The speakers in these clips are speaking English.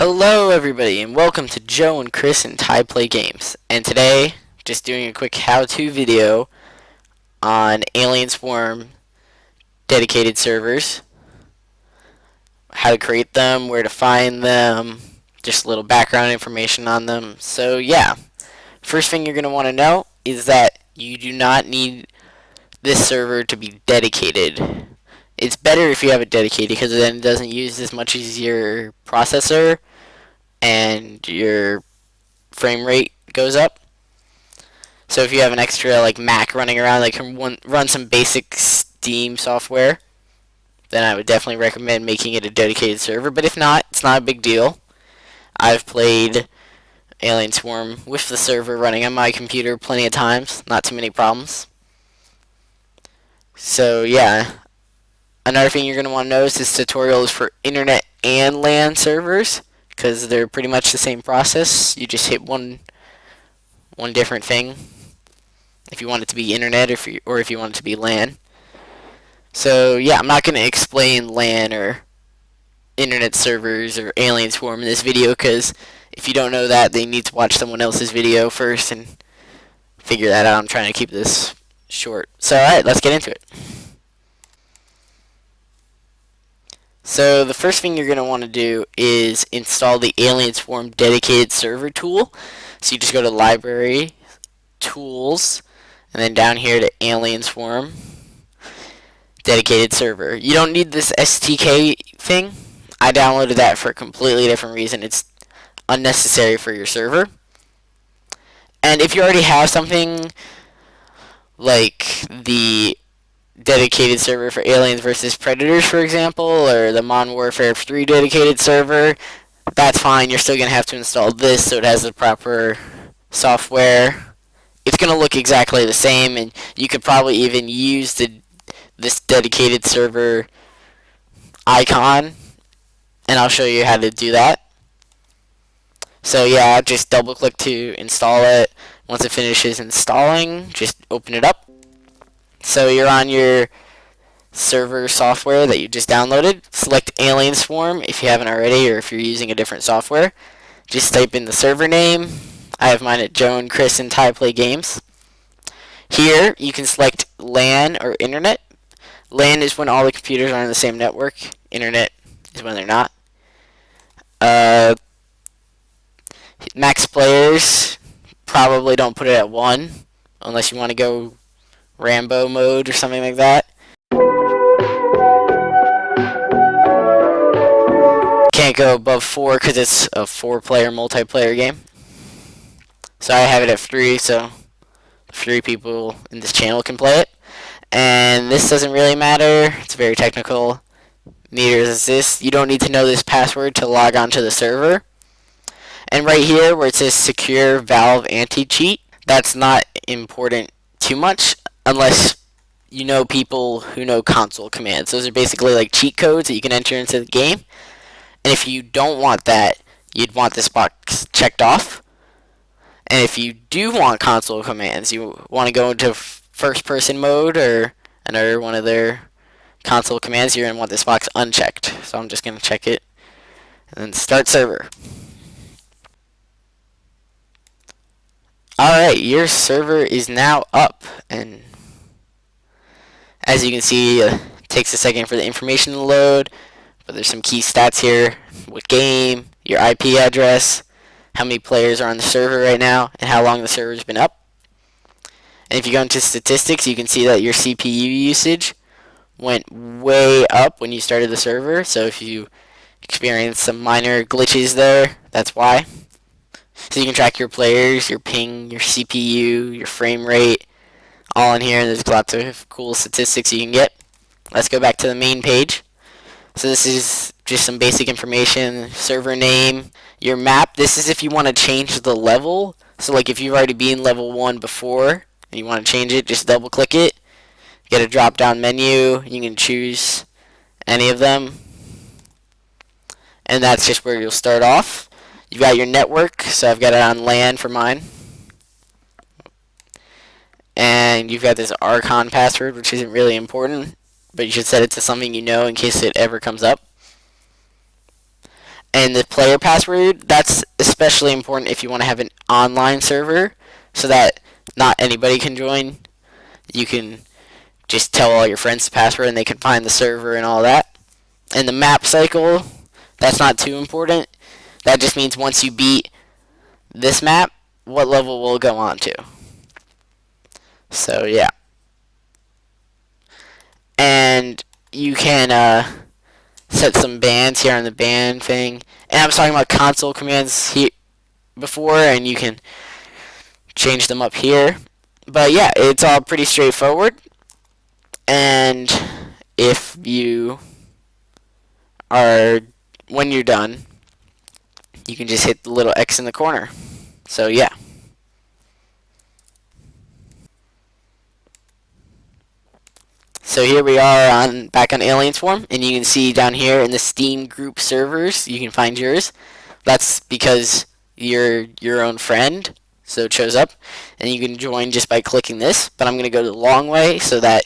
Hello everybody and welcome to Joe and Chris and Ty Play Games. And today, just doing a quick how-to video on Alien Swarm dedicated servers. How to create them, where to find them, just a little background information on them. So yeah, first thing you're going to want to know is that you do not need this server to be dedicated. It's better if you have it dedicated because then it doesn't use as much as your processor and your frame rate goes up. So if you have an extra like Mac running around that can run some basic Steam software, then I would definitely recommend making it a dedicated server. But if not, it's not a big deal. I've played Alien Swarm with the server running on my computer plenty of times. Not too many problems. So yeah, another thing you're going to want to know is this tutorial is for internet and LAN servers, because they're pretty much the same process. You just hit one different thing if you want it to be internet or if you want it to be LAN. So yeah, I'm not going to explain LAN or internet servers or Alien Swarm in this video, because if you don't know that, they need to watch someone else's video first and figure that out. I'm trying to keep this short. So alright, let's get into it. So the first thing you're going to want to do is install the Alien Swarm dedicated server tool. So you just go to Library, Tools, and then down here to Alien Swarm dedicated server. You don't need this STK thing. I downloaded that for a completely different reason. It's unnecessary for your server. And if you already have something like the dedicated server for Aliens vs. Predators, for example, or the Modern Warfare 3 dedicated server, that's fine. You're still going to have to install this so it has the proper software. It's going to look exactly the same, and you could probably even use this dedicated server icon, and I'll show you how to do that. So yeah, just double click to install it. Once it finishes installing, just open it up. So you're on your server software that you just downloaded. Select Alien Swarm if you haven't already, or if you're using a different software. Just type in the server name. I have mine at Joe and Chris and Ty Play Games. Here you can select LAN or internet. LAN is when all the computers are on the same network. Internet is when they're not. Max players, probably don't put it at 1 unless you want to go Rambo mode or something like that. Can't go above 4 because it's a 4-player multiplayer game. So I have it at 3, so 3 people in this channel can play it. And this doesn't really matter. It's very technical. Neither is this. You don't need to know this password to log on to the server. And right here where it says Secure Valve Anti-Cheat, that's not important too much unless you know people who know console commands. Those are basically like cheat codes that you can enter into the game. And if you don't want that, you'd want this box checked off. And if you do want console commands, you want to go into first person mode or another one of their console commands, you're going to want this box unchecked. So I'm just going to check it and then start server. Alright, your server is now up, and as you can see, it takes a second for the information to load, but there's some key stats here: what game, your IP address, how many players are on the server right now, and how long the server's been up. And if you go into statistics, you can see that your CPU usage went way up when you started the server, so if you experienced some minor glitches there, that's why. So you can track your players, your ping, your CPU, your frame rate, all in here. There's lots of cool statistics you can get. Let's go back to the main page. So this is just some basic information: server name, your map. This is if you want to change the level. So like if you've already been level 1 before and you want to change it, just double click it. Get a drop down menu. You can choose any of them. And that's just where you'll start off. You've got your network, so I've got it on LAN for mine. And you've got this Archon password, which isn't really important, but you should set it to something you know in case it ever comes up. And the player password, that's especially important if you want to have an online server so that not anybody can join. You can just tell all your friends the password and they can find the server and all that. And the map cycle, that's not too important. That just means once you beat this map, what level will go on to. So yeah. And you can set some bands here on the band thing. And I was talking about console commands here before, and you can change them up here. But yeah, it's all pretty straightforward. And if you are, when you're done, you can just hit the little X in the corner. So yeah. So here we are back on Alien Swarm, and you can see down here in the Steam group servers, you can find yours. That's because you're your own friend, so it shows up, and you can join just by clicking this. But I'm going to go the long way so that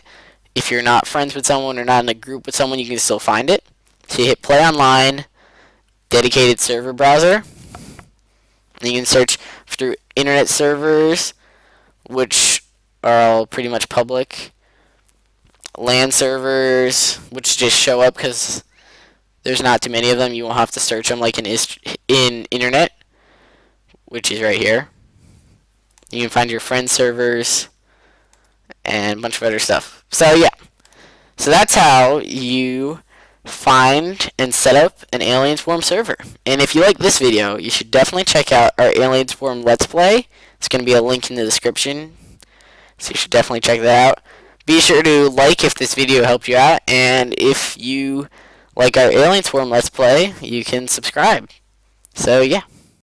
if you're not friends with someone or not in a group with someone, you can still find it. So you hit play online, dedicated server browser, and you can search through internet servers, which are all pretty much public. LAN servers, which just show up because there's not too many of them. You won't have to search them like in internet, which is right here. You can find your friend servers and a bunch of other stuff. So yeah, so that's how you find and set up an Alien Swarm server. And if you like this video, you should definitely check out our Alien Swarm Let's Play. It's going to be a link in the description, so you should definitely check that out. Be sure to like if this video helped you out, and if you like our Alien Swarm Let's Play, you can subscribe. So yeah.